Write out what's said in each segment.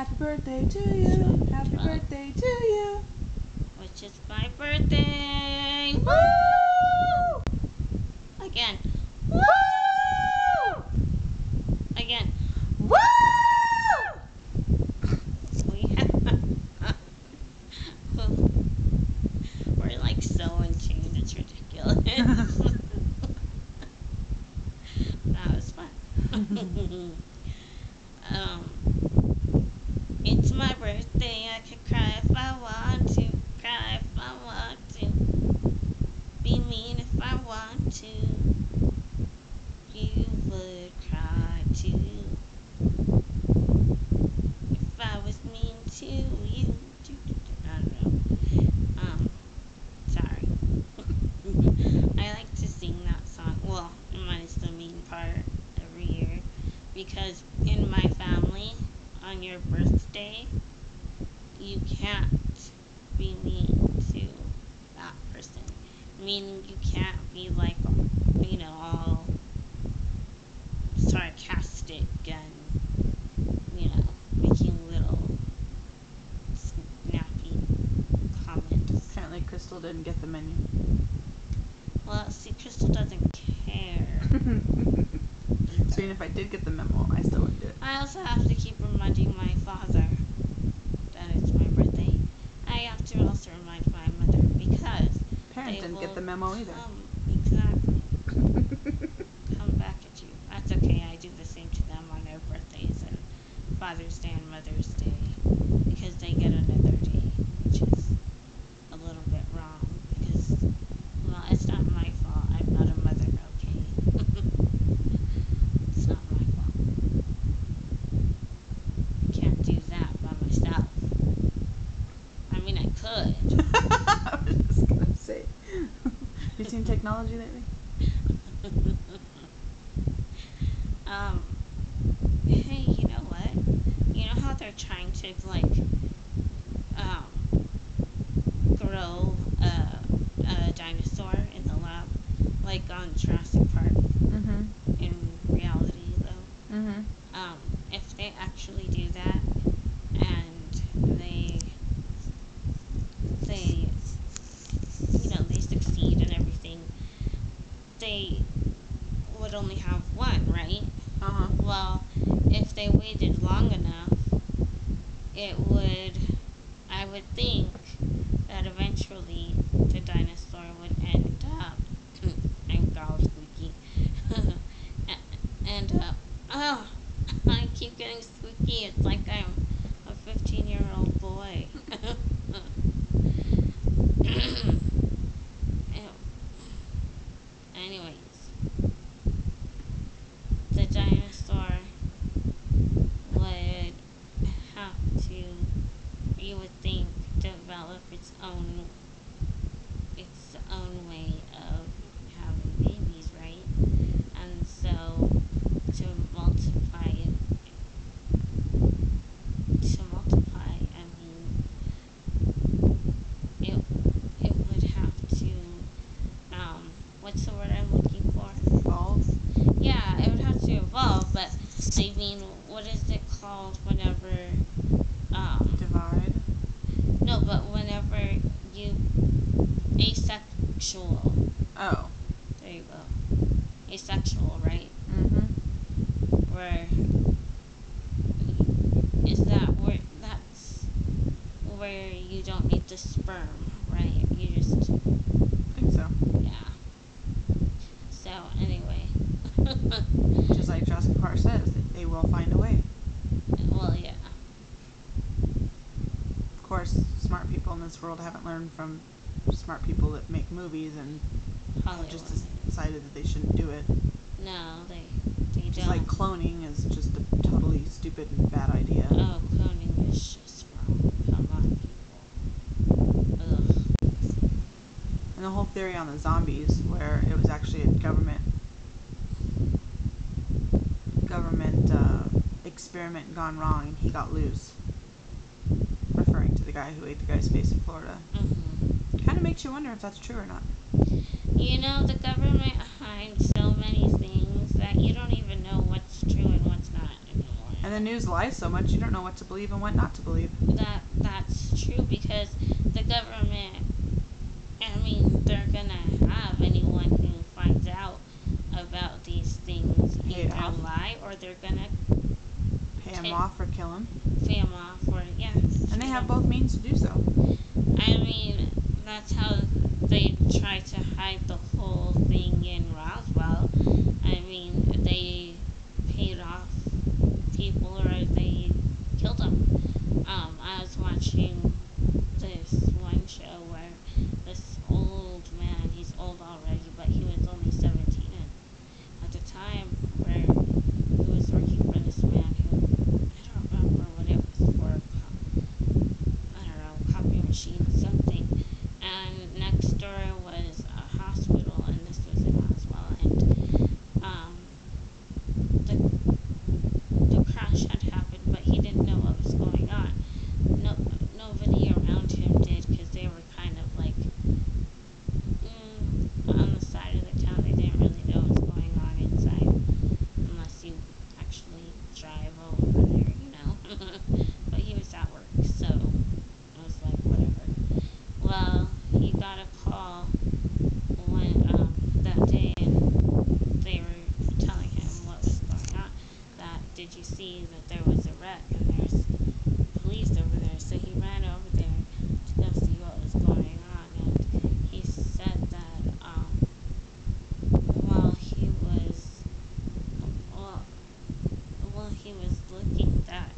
Happy birthday to you. Happy birthday to you. Which is my birthday. Woo! Again. Woo! Again. Woo! We're like so in tune. It's ridiculous. That was fun. It's my birthday. I could cry if I want to. Cry if I want to. Be mean if I want to. You would cry too. If I was mean to you. I don't know. Sorry. I like to sing that song. Well, minus the mean part every year. Because in my family, on your birthday, you can't be mean to that person. Meaning you can't be like, all sarcastic and, making little snappy comments. Apparently Crystal didn't get the menu. Well, see, Crystal doesn't care. So even if I did get the memo, I still wouldn't do it. I also have to keep reminding my father that it's my birthday. I have to also remind my mother because Parents didn't get the memo either. Exactly. Come back at you. That's okay. I do the same to them on their birthdays and Father's Day and Mother's Day because they get another day, which is a little bit wrong because, well, it's not my fault. I'm not a mother, okay? It's not my fault. I can't do that by myself. I mean, I could. I was just gonna say. You seen technology lately? Hey, you know what? You know how they're trying to grow a dinosaur in the lab, like on Jurassic Park? Mm-hmm. In reality, though, Mm-hmm. if they actually do that and they succeed and everything, they would only have one, right? Uh-huh. Well, if they waited long enough, I would think that eventually the dinosaur would end up, I'm all squeaky, end up, oh, I keep getting squeaky, it's like I'm a 15-year-old boy. Anyways, the dinosaur would have to, you would think, develop its own way of having babies, right? And so to multiply, I mean, it would have to, what's the word I'm looking for? Evolve. Yeah, it would have to evolve, but I mean, what is it called whenever, Divide. no, but whenever you, asexual, Oh. there you go, asexual, right? Mm-hmm. Where, that's where you don't need the sperm, right? You just, I think so. yeah. So, anyway. Just like Jurassic Park says, they will find a way. Well, yeah. Of course, smart people in this world haven't learned from smart people that make movies and have just decided that they shouldn't do it. No, they Just don't. like cloning is just a totally stupid and bad idea. Oh, cloning is just wrong. Come on, people. Ugh. And the whole theory on the zombies, where it was actually a government experiment gone wrong and he got loose. Referring to the guy who ate the guy's face in Florida. Mm-hmm. Kind of makes you wonder if that's true or not. You know, the government hides so many things that you don't even know what's true and what's not anymore. And And the news lies so much, you don't know what to believe and what not to believe. That's true because the government, I mean, they're gonna have anyone who finds out about these things Paid either off. lie or they're gonna Pay him off or kill him. pay them off or And they have both means to do so. I mean, that's how they try to hide the whole thing in Roswell. I mean, they paid off people or they killed them. I was watching this one show where this old man, he's old already, but he was only 17 at the time, where he was working for this man who, I don't remember what it was for, I don't know, copy machine or something. And next door was a hospital, and this was in Roswell. And the crash had happened, but he didn't know what was going on. No, nobody around him did because they were kind of like on the side of the town. They didn't really know what was going on inside, unless you actually drive over there. But he was at work, so I was like, whatever. Well, he got a call when that day, and they were telling him what was going on. That did you see that there was a wreck and there's police over there? So he ran over there to go see what was going on, and he said that while he was well, while he was looking, that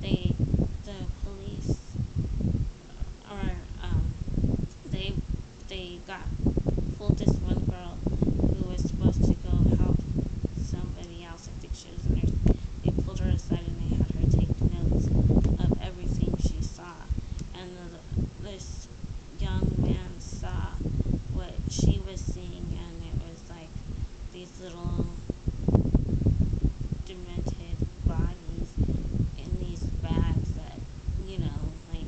the police or they they got pulled this one girl who was supposed to go help somebody else. I think she was a nurse. They pulled her aside and they had her take notes of everything she saw. And this young man saw what she was seeing, and it was like these little demented bodies in these bags that, like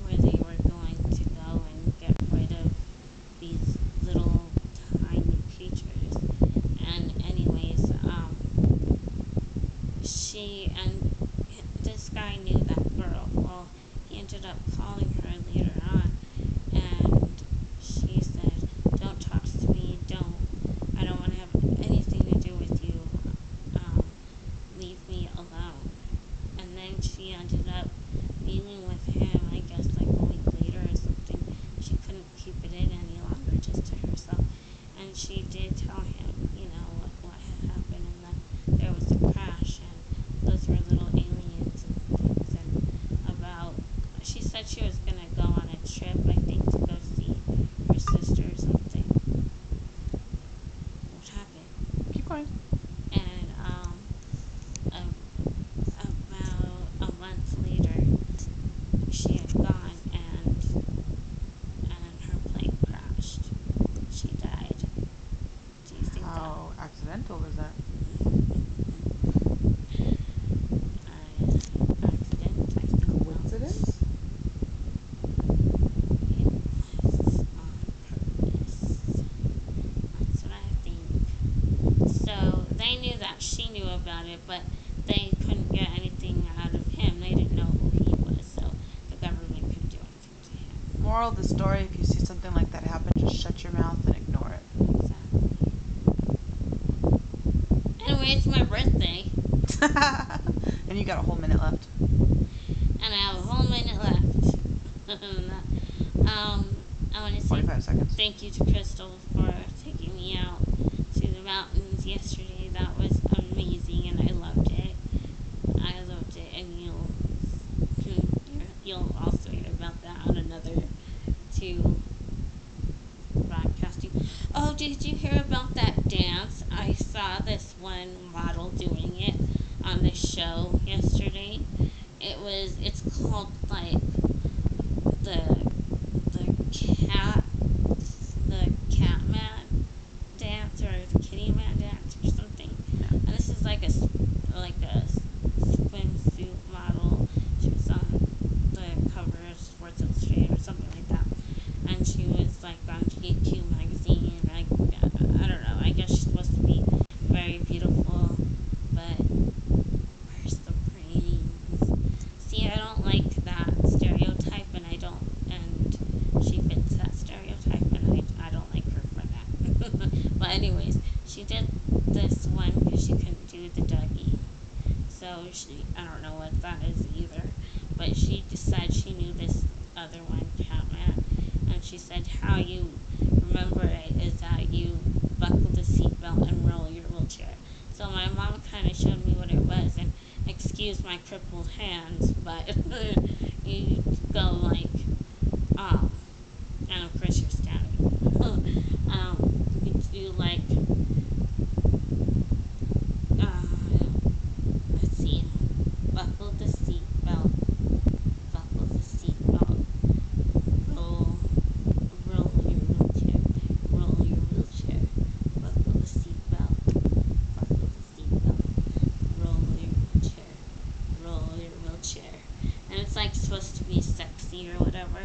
where they were going to go and get rid of these little tiny creatures. And anyways, she and this guy knew that girl. Well, he ended up calling her later on, and she said, "Don't talk to me. I don't want to have anything to do with you. Um, Leave me alone." And then she ended up meeting with him, I guess, like a week later or something. She couldn't keep it in any longer, just to herself. And she did tell him, what had happened, and then there was a crash, and those were little aliens and things, and about, she said she was going to go on a trip, I think, to go see her sister or something. What happened? Keep going. And about a month later, she had gone, and her plane crashed. She died. Do you think How accidental was that? accident? I think Coincidence? it was on purpose. That's what I think. So they knew that she knew about it, but they couldn't get anything out of him. They didn't know who he was, so the government couldn't do anything to him. Moral of the story, if you see something like that happen, just shut your mouth and ignore it. Exactly. Anyway, it's my birthday, And you got a whole minute left. and I have a whole minute left. I want to say 45 seconds. thank you to Crystal for taking me out to the mountains yesterday. That was amazing, and I loved it. And you'll also hear about that on another two broadcasting. Oh, did you hear about that dance? I saw this one model doing it on the show yesterday. It's called like the cat the Catman dance or the Kitty Man dance or something. Yeah. And this is like a swimsuit model. She was on the cover of Sports Illustrated or something like that. And she was like on GQ magazine. I don't know. I guess she's supposed to be very beautiful, but to the Dougie. So I don't know what that is either, but she decided she knew this other one, Catman, and she said how you remember it is that you buckle the seatbelt and roll your wheelchair. So my mom kind of showed me what it was, and excuse my crippled hands, but you go like, um, and of course you're standing. You can do like, let's see, buckle the seatbelt, buckle the seatbelt, roll, roll your wheelchair, roll your wheelchair, buckle the seatbelt, buckle the seatbelt, roll your wheelchair, roll your wheelchair. And it's like supposed to be sexy or whatever.